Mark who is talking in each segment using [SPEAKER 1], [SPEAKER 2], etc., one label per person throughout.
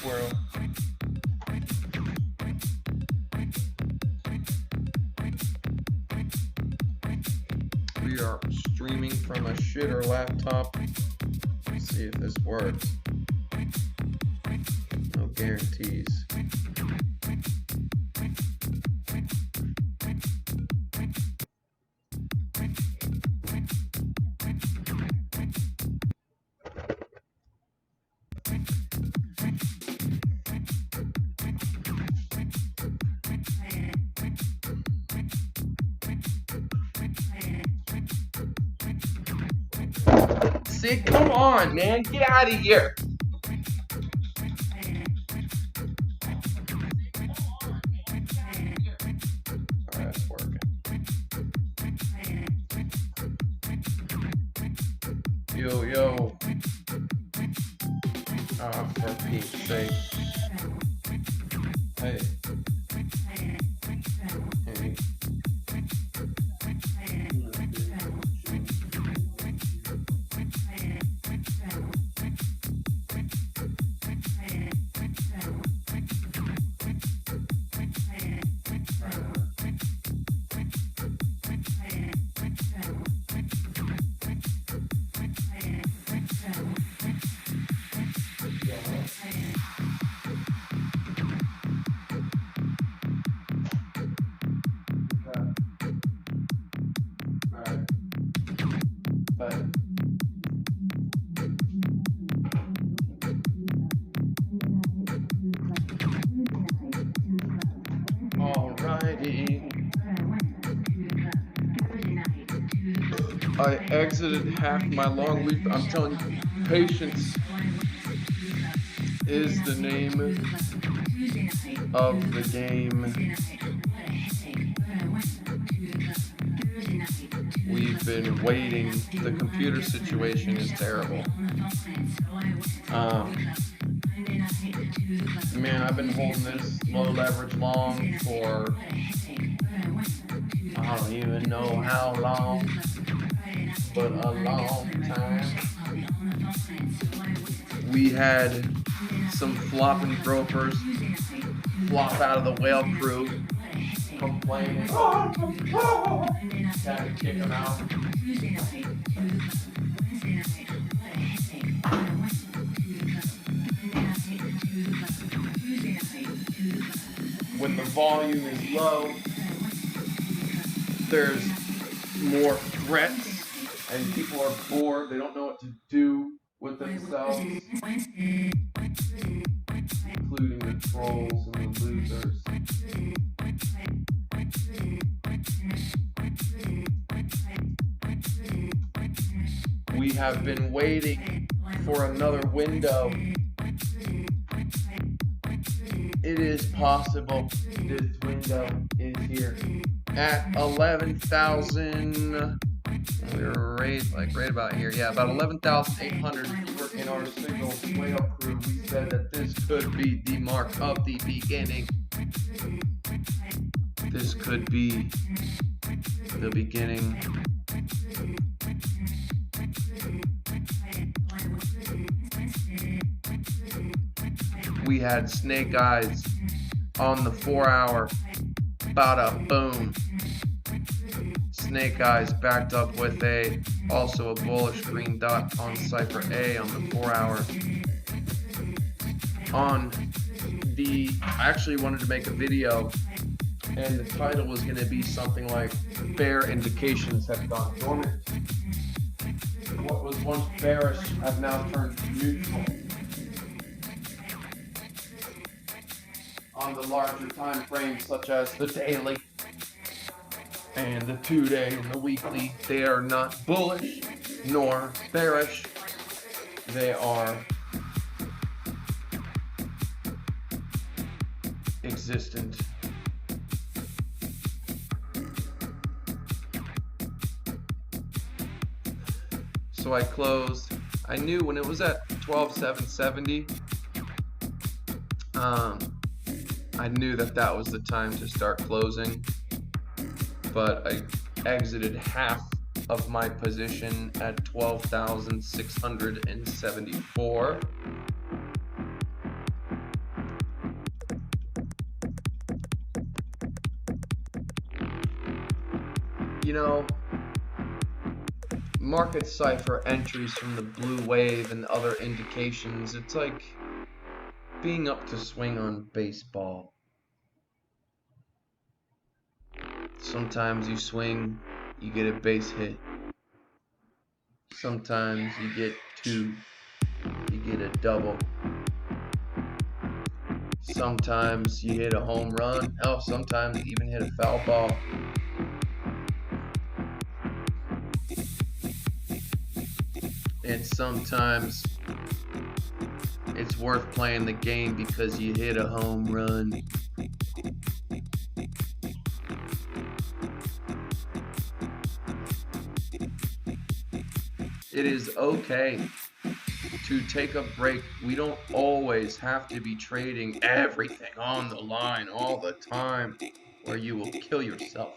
[SPEAKER 1] squirrel. We are streaming from a shitter laptop. Let's see if this works. No guarantees. See, come on, man, get out of here. All right, that's working. Yo. For Pete's sake. Hey. Alrighty. I exited half my long week. I'm telling you, patience is the name of the game. We've been waiting. The computer situation is terrible. Man, I've been holding this low leverage long for I don't even know how long, but a long time. We had some flopping gropers flop out of the whale crew, complaining. Had to kick them out. When the volume is low, there's more threats, and people are bored. They don't know what to do with themselves, including the trolls and the losers. We have been waiting for another window. It is possible. This window is here at 11,000. We're right about here. Yeah, about 11,800 in our single whale crew. We said that this could be the mark of the beginning. This could be the beginning. We had snake eyes on the 4-hour. Bada boom. Snake eyes backed up with also a bullish green dot on Cipher A on the 4-hour. I actually wanted to make a video, and the title was going to be something like "Bear Indications Have Gone Dormant." What was once bearish have now turned neutral. On the larger time frames, such as the daily and the 2-day and the weekly, they are not bullish nor bearish. They are existent. So I closed. I knew when it was at 12,770, I knew that was the time to start closing, but I exited half of my position at 12,674. know, market cipher entries from the blue wave and other indications, it's like being up to swing on baseball. Sometimes you swing, you get a base hit. Sometimes you get 2, you get a double. Sometimes you hit a home run. Hell, sometimes you even hit a foul ball. And sometimes it's worth playing the game because you hit a home run. It is okay to take a break. We don't always have to be trading everything on the line all the time, or you will kill yourself.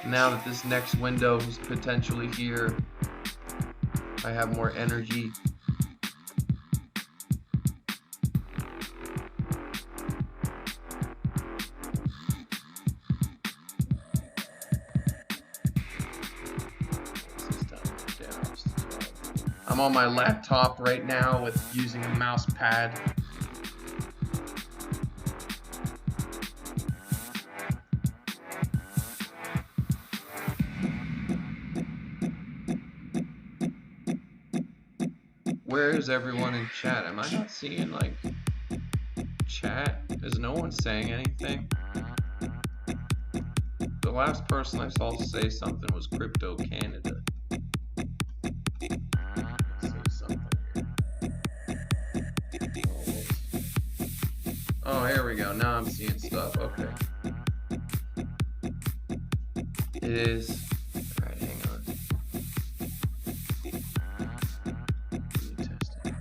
[SPEAKER 1] Now that this next window is potentially here, I have more energy. I'm on my laptop right now with using a mouse pad. Where is everyone in chat? Am I not seeing like chat? Is no one saying anything? The last person I saw say something was Crypto Canada. Oh, here we go. Now I'm seeing stuff. Okay. It is. Alright, hang on. Let me test it.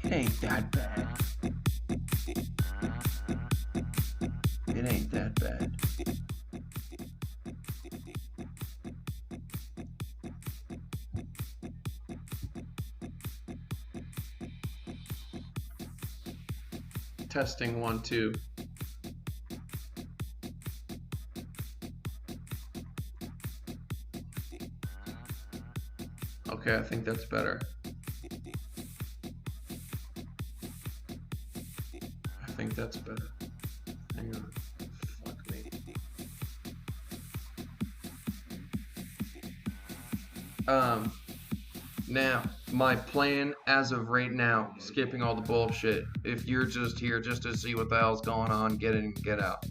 [SPEAKER 1] It ain't that bad. It ain't that bad. Testing 1, 2. Okay, I think that's better. I think that's better. Hang on. Fuck me. Now, my plan as of right now, skipping all the bullshit. If you're just here just to see what the hell's going on, get in, get out.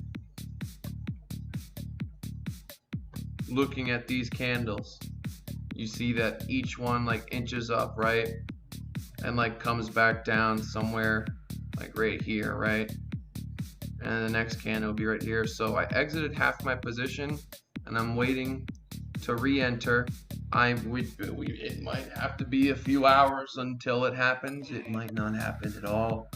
[SPEAKER 1] Looking at these candles, you see that each one like inches up, right? And like comes back down somewhere like right here, right? And the next candle will be right here. So I exited half my position and I'm waiting to re-enter. It might have to be a few hours until it happens. It might not happen at all.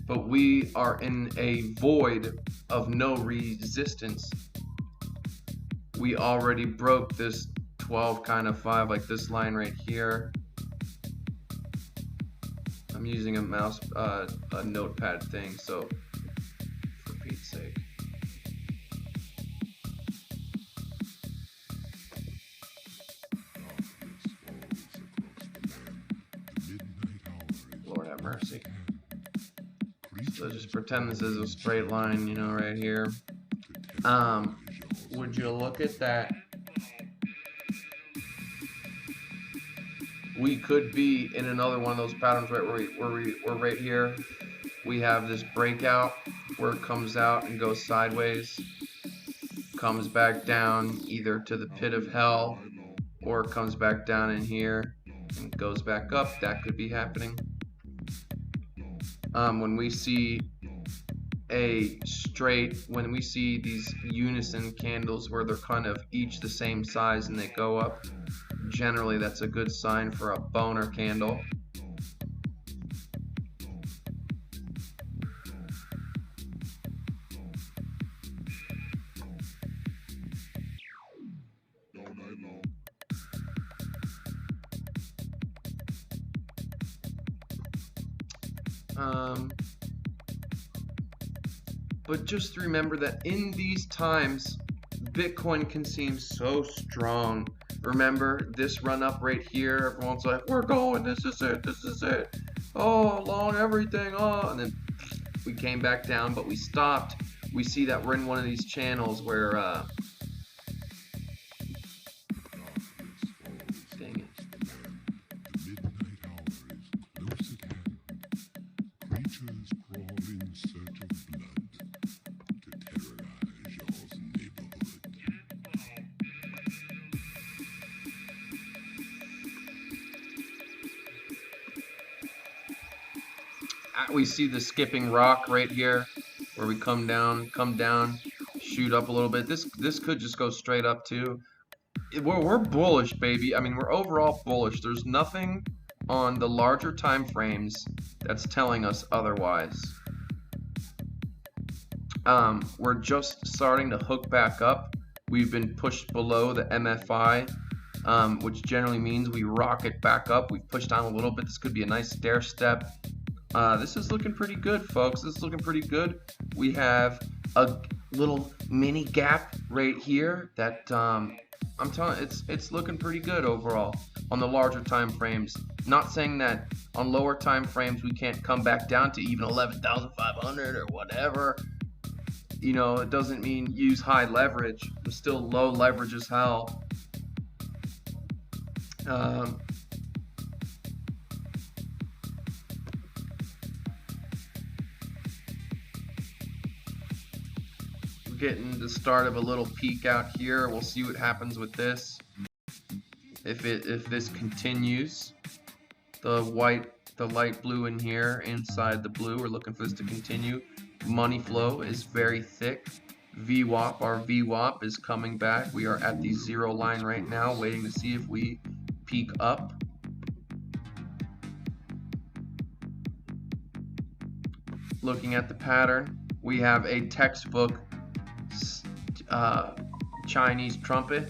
[SPEAKER 1] But we are in a void of no resistance. We already broke this 12 kind of 5, like this line right here. I'm using a mouse, a notepad thing, so for Pete's sake. Lord have mercy. So just pretend this is a straight line, you know, right here. Would you look at that? We could be in another one of those patterns right where we're right here. We have this breakout where it comes out and goes sideways, comes back down either to the pit of hell, or it comes back down in here and goes back up. That could be happening. When we see when we see these unison candles where they're kind of each the same size and they go up, generally that's a good sign for a boner candle. But just remember that in these times, Bitcoin can seem so strong. Remember this run up right here, everyone's like, we're going, this is it. Oh, long everything, oh, and then we came back down, but we stopped. We see that we're in one of these channels where, dang it. We see the skipping rock right here where we come down, shoot up a little bit. This could just go straight up too. We're bullish, baby. I mean, we're overall bullish. There's nothing on the larger time frames that's telling us otherwise. We're just starting to hook back up. We've been pushed below the MFI, which generally means we rocket back up. We've pushed down a little bit. This could be a nice stair step. This is looking pretty good, folks. This is looking pretty good. We have a little mini gap right here that I'm telling you, it's looking pretty good overall on the larger time frames. Not saying that on lower time frames we can't come back down to even 11,500 or whatever. You know, it doesn't mean use high leverage. It's still low leverage as hell. Getting the start of a little peak out here. We'll see what happens with this. If this continues, the light blue in here inside the blue, we're looking for this to continue. Money flow is very thick. VWAP, our VWAP is coming back. We are at the 0 line right now, waiting to see if we peak up. Looking at the pattern, we have a textbook Chinese trumpet.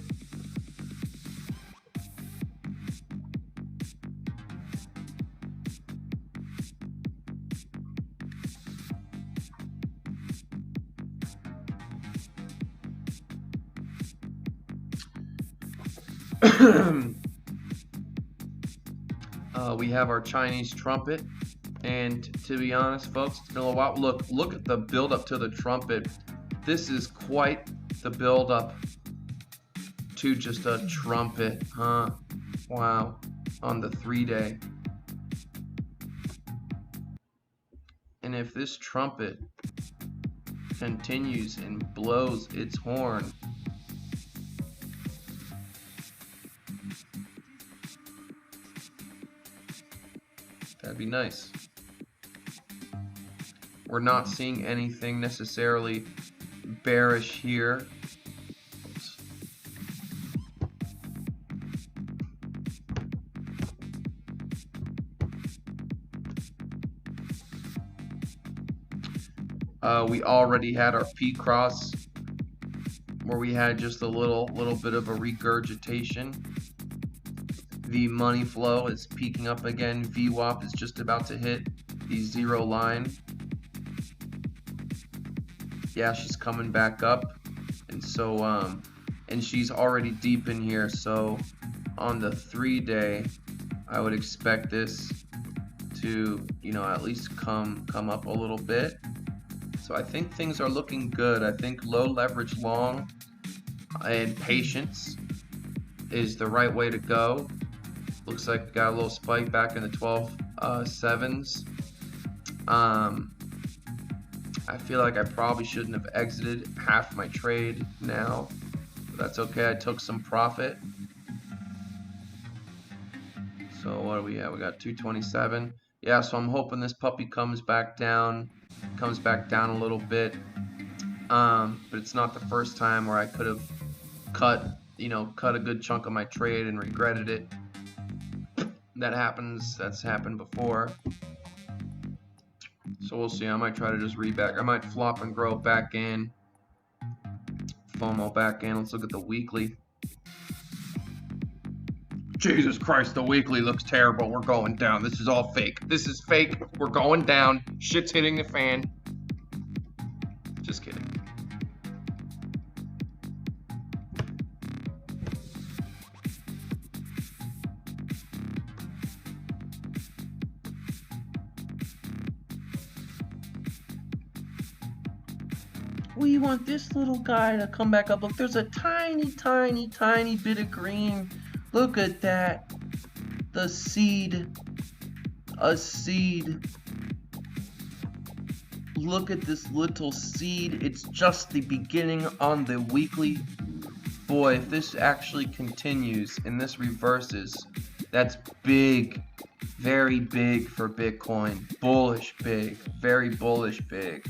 [SPEAKER 1] We have our Chinese trumpet, and to be honest, folks, it's been a while. Look at the build up to the trumpet. This is quite the build up to just a trumpet, huh? Wow, on the 3-day. And if this trumpet continues and blows its horn, that'd be nice. We're not seeing anything necessarily bearish here. We already had our P cross where we had just a little bit of a regurgitation. The money flow is peaking up again. VWAP is just about to hit the 0 line. Yeah, she's coming back up, and so and she's already deep in here. So on the 3-day, I would expect this to, you know, at least come up a little bit. So I think things are looking good. I think low leverage long and patience is the right way to go. Looks like we got a little spike back in the 12.7s. I feel like I probably shouldn't have exited half my trade now, but that's okay. I took some profit. So what do we have? We got 227. Yeah, so I'm hoping this puppy comes back down a little bit. But it's not the first time where I could have cut a good chunk of my trade and regretted it. That happens. That's happened before. So we'll see. I might try to just reback. I might flop and grow back in. FOMO back in. Let's look at the weekly. Jesus Christ, the weekly looks terrible. We're going down. This is all fake. This is fake. We're going down. Shit's hitting the fan. Just kidding. We want this little guy to come back up. Look, there's a tiny, tiny, tiny bit of green. Look at that. The seed. A seed. Look at this little seed. It's just the beginning on the weekly. Boy, if this actually continues and this reverses, that's big. Very big for Bitcoin. Bullish big. Very bullish big.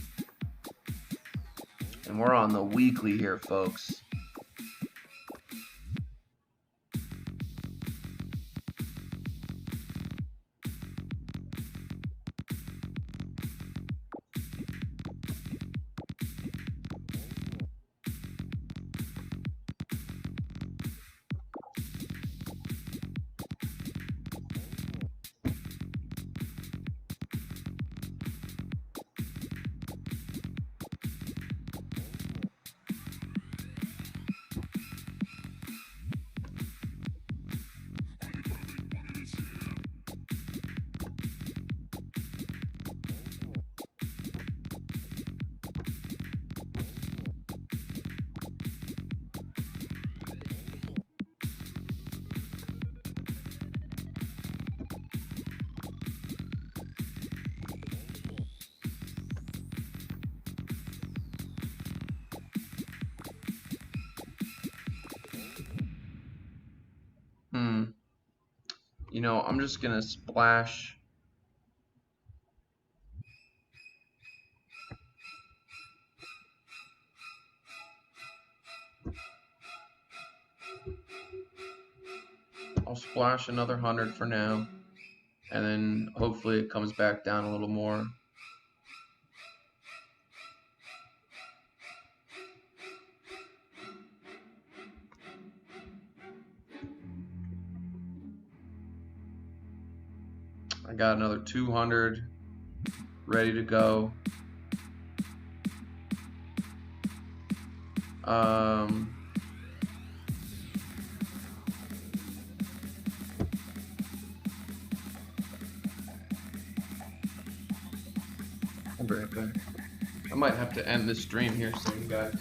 [SPEAKER 1] And we're on the weekly here, folks. You know, I'm just gonna splash. I'll splash another 100 for now, and then hopefully it comes back down a little more. I got another 200 ready to go. I'll be right back. I might have to end this stream here soon, guys.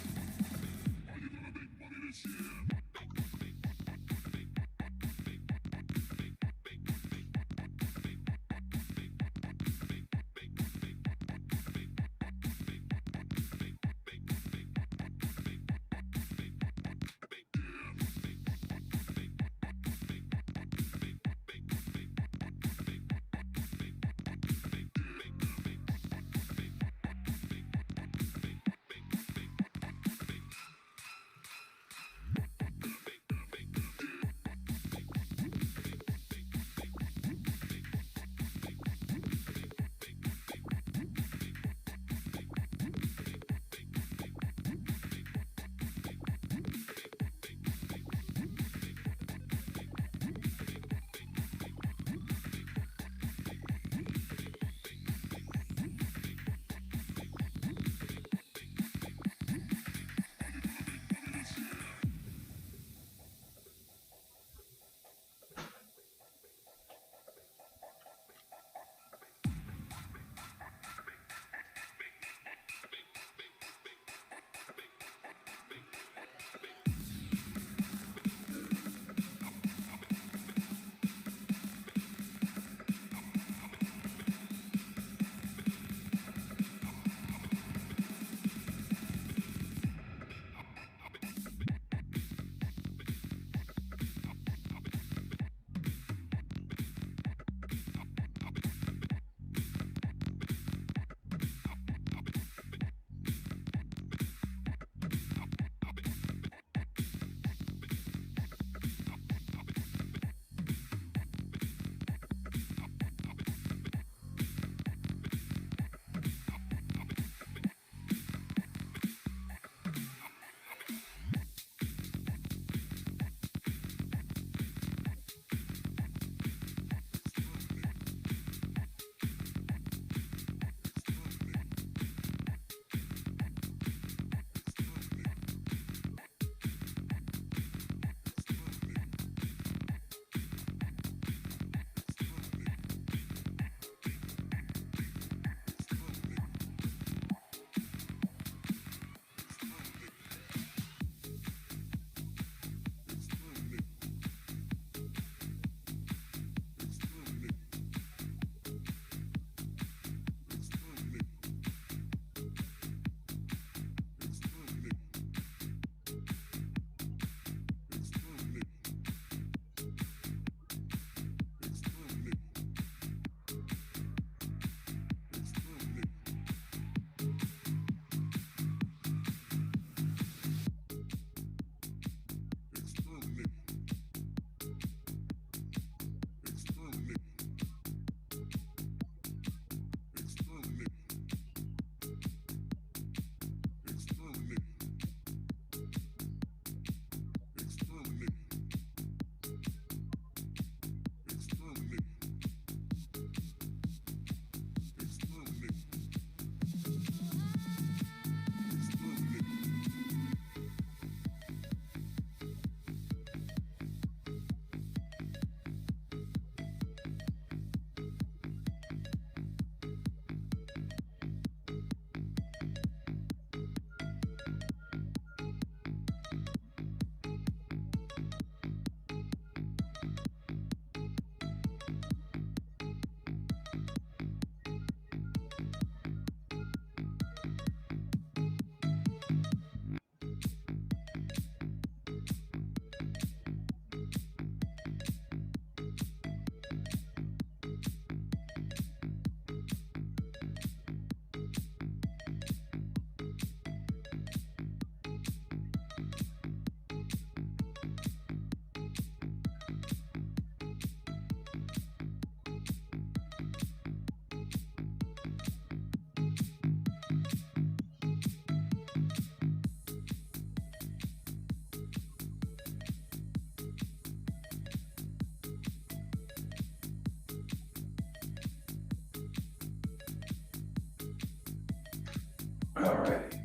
[SPEAKER 1] Alright.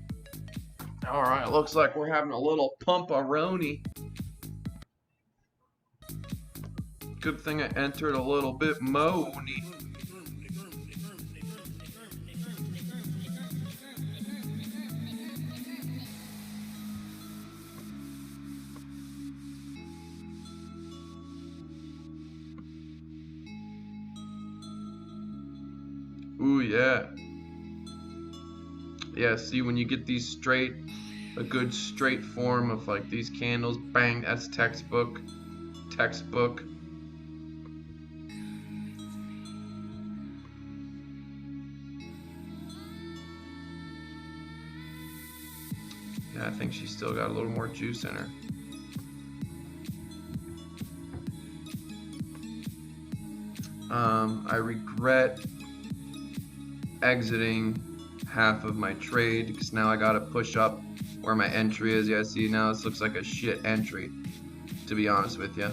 [SPEAKER 1] Alright, looks like we're having a little pump-a-roni. Good thing I entered a little bit money. Ooh, yeah. Yeah, see, when you get these straight, a good straight form of like these candles, bang, that's textbook. Textbook. Yeah, I think she's still got a little more juice in her. I regret exiting half of my trade because now I gotta push up where my entry is. Yeah, see, now this looks like a shit entry, to be honest with you.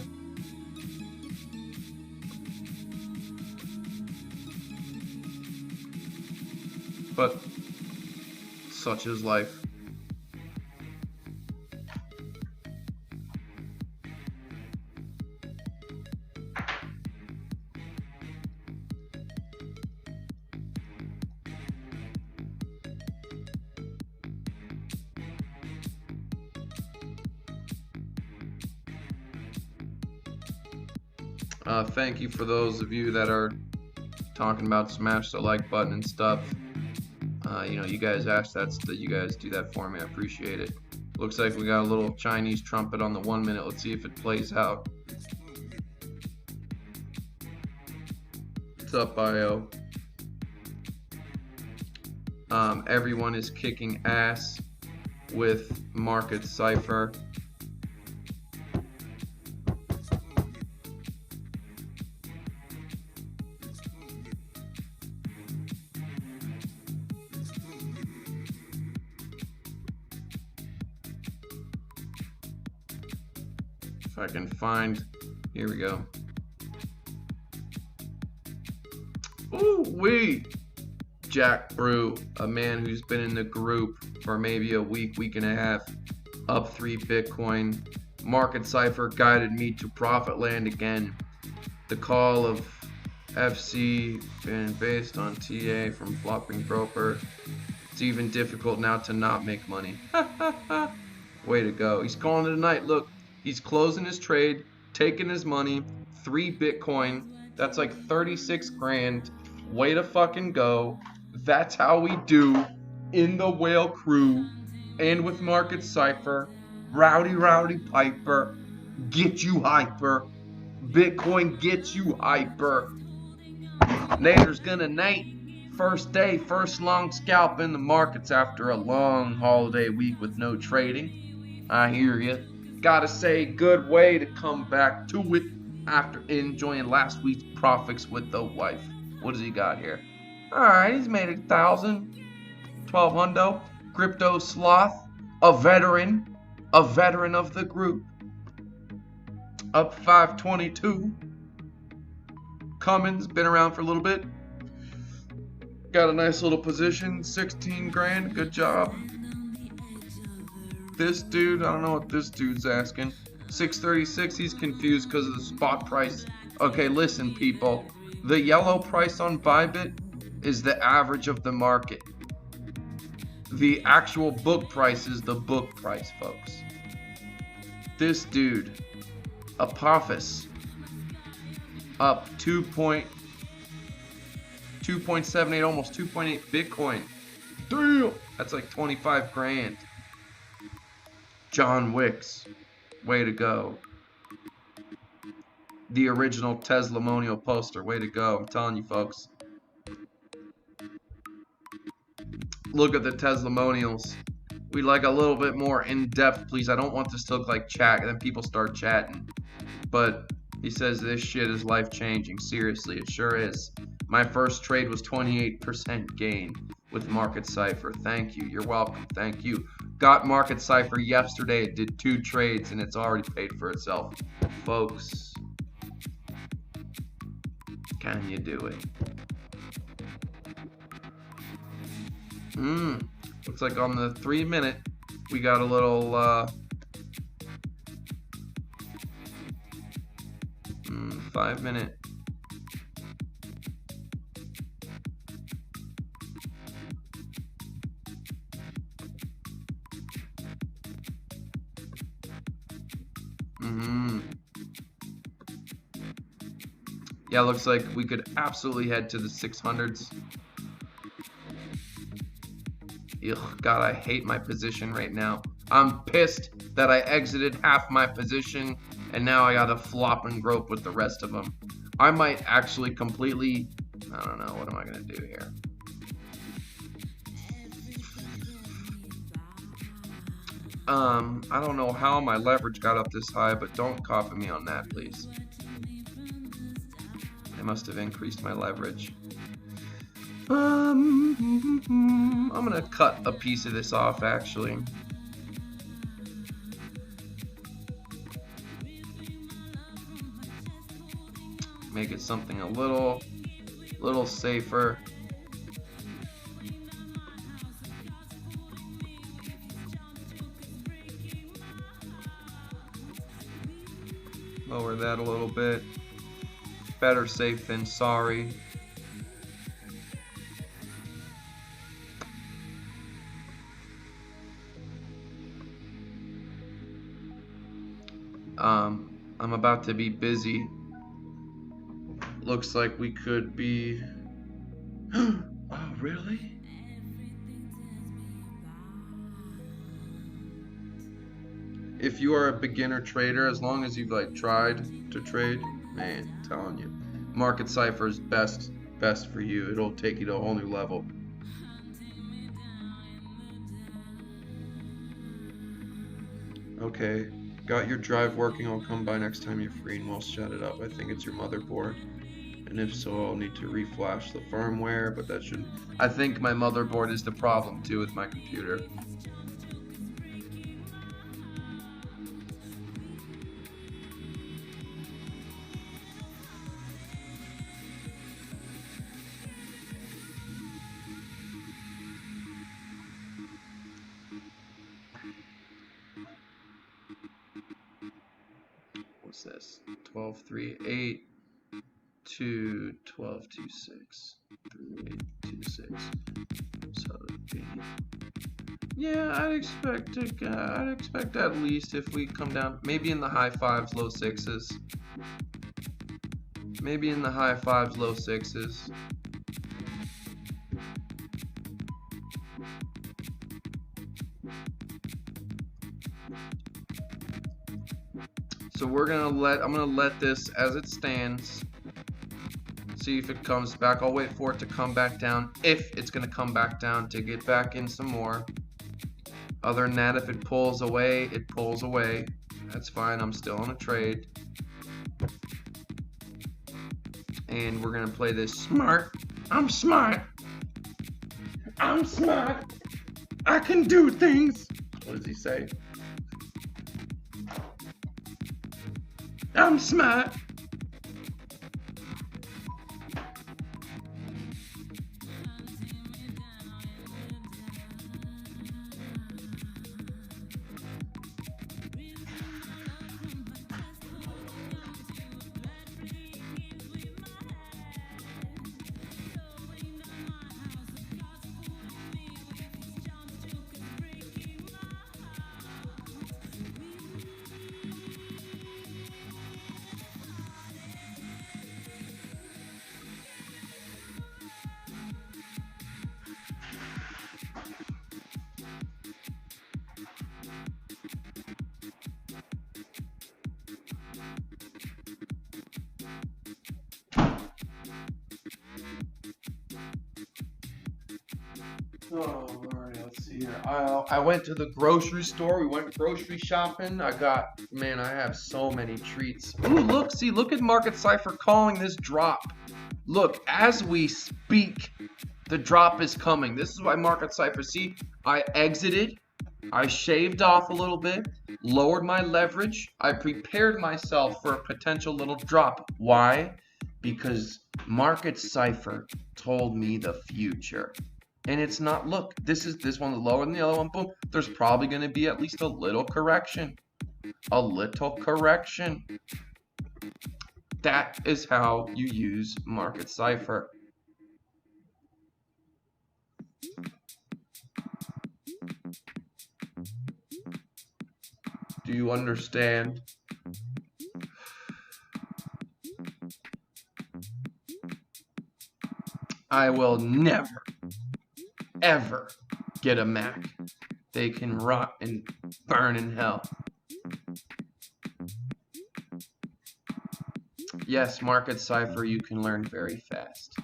[SPEAKER 1] But such is life. Thank you for those of you that are talking about smash the like button and stuff. You know, you guys asked that, you guys do that for me. I appreciate it. Looks like we got a little Chinese trumpet on the 1 minute. Let's see if it plays out. What's up, IO? Everyone is kicking ass with market Cipher. If I can find, here we go. Ooh wee! Jack Brew, a man who's been in the group for maybe a week, week and a half, up 3 Bitcoin. Market Cipher guided me to profit land again. The call of FC been based on TA from flopping broker. It's even difficult now to not make money. Way to go. He's calling it a night. Look, he's closing his trade, taking his money, 3 Bitcoin. That's like 36 grand. Way to fucking go. That's how we do in the whale crew and with Market Cipher. Rowdy Piper, get you hyper. Bitcoin gets you hyper. Nader's gonna night. First day, first long scalp in the markets after a long holiday week with no trading. I hear you. Gotta say, good way to come back to it after enjoying last week's profits with the wife. What does he got here? Alright, he's made 1,000, 1,200. Crypto sloth, a veteran of the group. Up 522. Cummins, been around for a little bit. Got a nice little position, 16 grand, good job. This dude, I don't know what this dude's asking. 636, he's confused because of the spot price. Okay, listen people, the yellow price on Bybit is the average of the market. The actual book price is the book price, folks. This dude, Apophis, up 2.78, almost 2.8 Bitcoin. Damn, that's like 25 grand. John Wicks, way to go. The original testimonial poster, way to go. I'm telling you folks. Look at the testimonials. We like a little bit more in-depth, please. I don't want this to look like chat, and then people start chatting. But he says this shit is life-changing. Seriously, it sure is. My first trade was 28% gain with Market Cipher. Thank you. You're welcome. Thank you. Got Market Cipher yesterday. It did 2 trades, and it's already paid for itself. Folks, can you do it? Looks like on the 3 minute, we got a little 5 minute. Yeah, looks like we could absolutely head to the 600s. Ugh, God, I hate my position right now. I'm pissed that I exited half my position and now I gotta flop and grope with the rest of them. I might actually completely, I don't know, what am I gonna do here? I don't know how my leverage got up this high, but don't copy me on that, please. I must have increased my leverage. I'm gonna cut a piece of this off, actually. Make it something a little safer. Lower that a little bit. Better safe than sorry. I'm about to be busy. Looks like we could be. Oh, really? If you are a beginner trader, as long as you've like tried to trade, man, I'm telling you, Market Cipher is best for you. It'll take you to a whole new level. Okay, got your drive working. I'll come by next time you're free and we'll set it up. I think it's your motherboard, and if so, I'll need to reflash the firmware, but that shouldn't. I think my motherboard is the problem too with my computer. What's this? 12.3.8 to 12.2.6. 3.8.2.6. So it'd be, yeah, I'd expect at least if we come down, maybe in the high 5s, low 6s. Maybe in the high 5s, low 6s. So I'm gonna let this as it stands. See if it comes back. I'll wait for it to come back down. If it's gonna come back down to get back in some more. Other than that, if it pulls away, it pulls away. That's fine. I'm still on a trade. And we're gonna play this smart. I'm smart. I'm smart. I can do things. What does he say? I'm smart. Oh, alright, let's see here. I went to the grocery store. We went grocery shopping. I have so many treats. Ooh, look at Market Cipher calling this drop. Look, as we speak, the drop is coming. This is why Market Cipher, see, I exited. I shaved off a little bit, lowered my leverage. I prepared myself for a potential little drop. Why? Because Market Cipher told me the future. And it's not, look, this one's lower than the other one, boom. There's probably going to be at least a little correction. A little correction. That is how you use Market Cipher. Do you understand? I will never, ever get a Mac. They can rot and burn in hell. Yes, Market Cipher, you can learn very fast.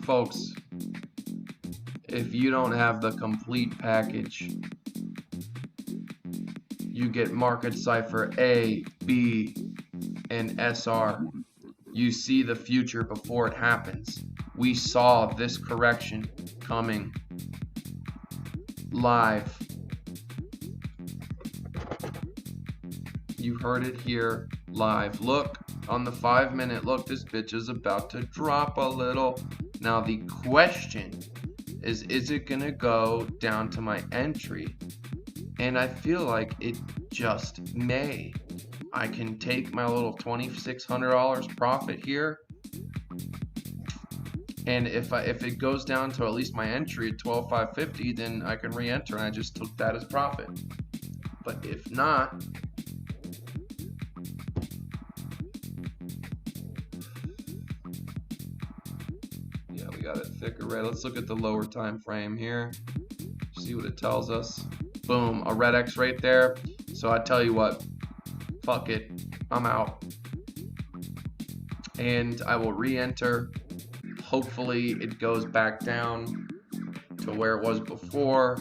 [SPEAKER 1] Folks, if you don't have the complete package, you get Market Cipher A, B, and SR. You see the future before it happens. We saw this correction coming live. You heard it here live. Look, on the 5-minute, look, this bitch is about to drop a little. Now the question is it gonna go down to my entry? And I feel like it just may. I can take my little $2,600 profit here, and if it goes down to at least my entry at 12,550, then I can re-enter, and I just took that as profit. But if not, yeah, we got it thicker red. Let's look at the lower time frame here, see what it tells us. Boom, a red X right there. So I tell you what, fuck it, I'm out. And I will re-enter. Hopefully it goes back down to where it was before.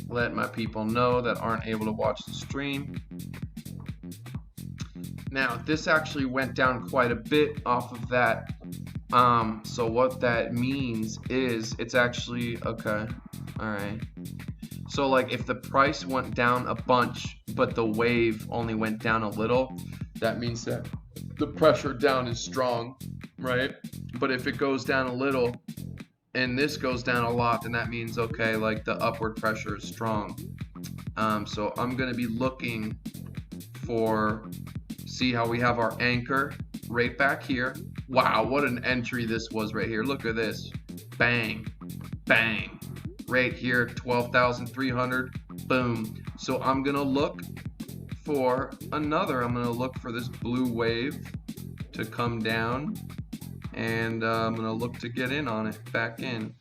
[SPEAKER 1] Let my people know that aren't able to watch the stream. Now, this actually went down quite a bit off of that. So what that means is it's actually, okay, all right. So like if the price went down a bunch, but the wave only went down a little, that means that the pressure down is strong, right? But if it goes down a little, and this goes down a lot, then that means, okay, like the upward pressure is strong. So I'm going to be looking for, see how we have our anchor right back here. Wow, what an entry this was right here. Look at this. Bang, bang. Right here, 12,300. Boom. So I'm going to look for another. I'm going to look for this blue wave to come down. And I'm going to look to get in on it, back in.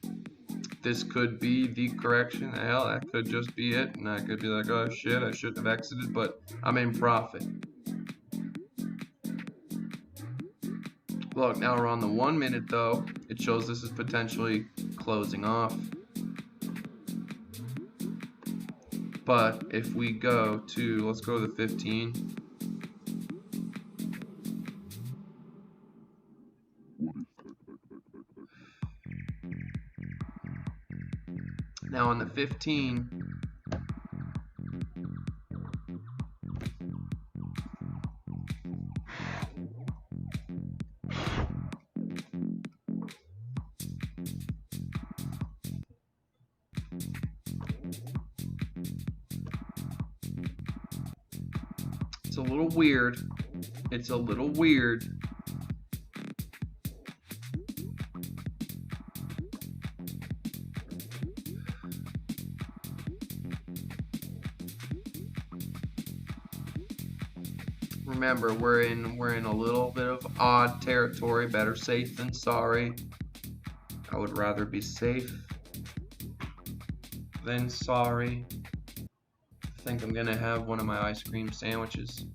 [SPEAKER 1] This could be the correction. Hell, that could just be it. And I could be like, oh shit, I shouldn't have exited, but I'm in profit. Look, now we're on the 1 minute though. It shows this is potentially closing off. But if we go to, let's go to the 15. Now on the 15, it's a little weird. It's a little weird. Remember, we're in a little bit of odd territory. Better safe than sorry. I would rather be safe. then sorry. I think I'm gonna have one of my ice cream sandwiches.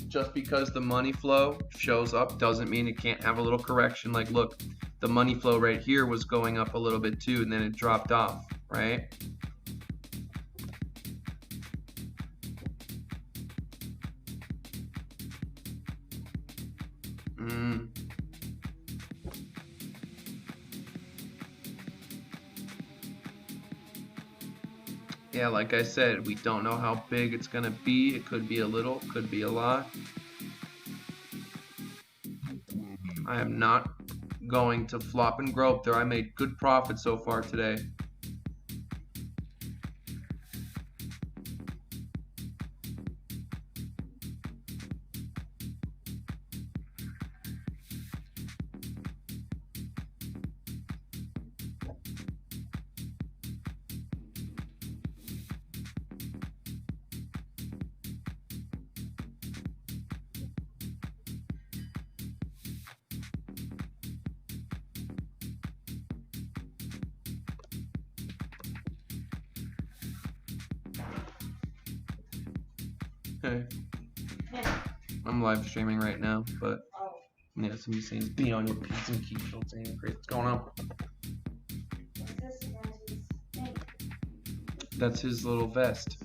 [SPEAKER 1] Just because the money flow shows up doesn't mean it can't have a little correction. Like, look, the money flow right here was going up a little bit too, and then it dropped off, right? Yeah, like I said, we don't know how big it's gonna be. It could be a little, could be a lot. I am not going to flop and grope there. I made good profit so far today. Okay. I'm live streaming right now, but yeah, somebody's saying be on your P's and Q's. What's going on? That's his little vest.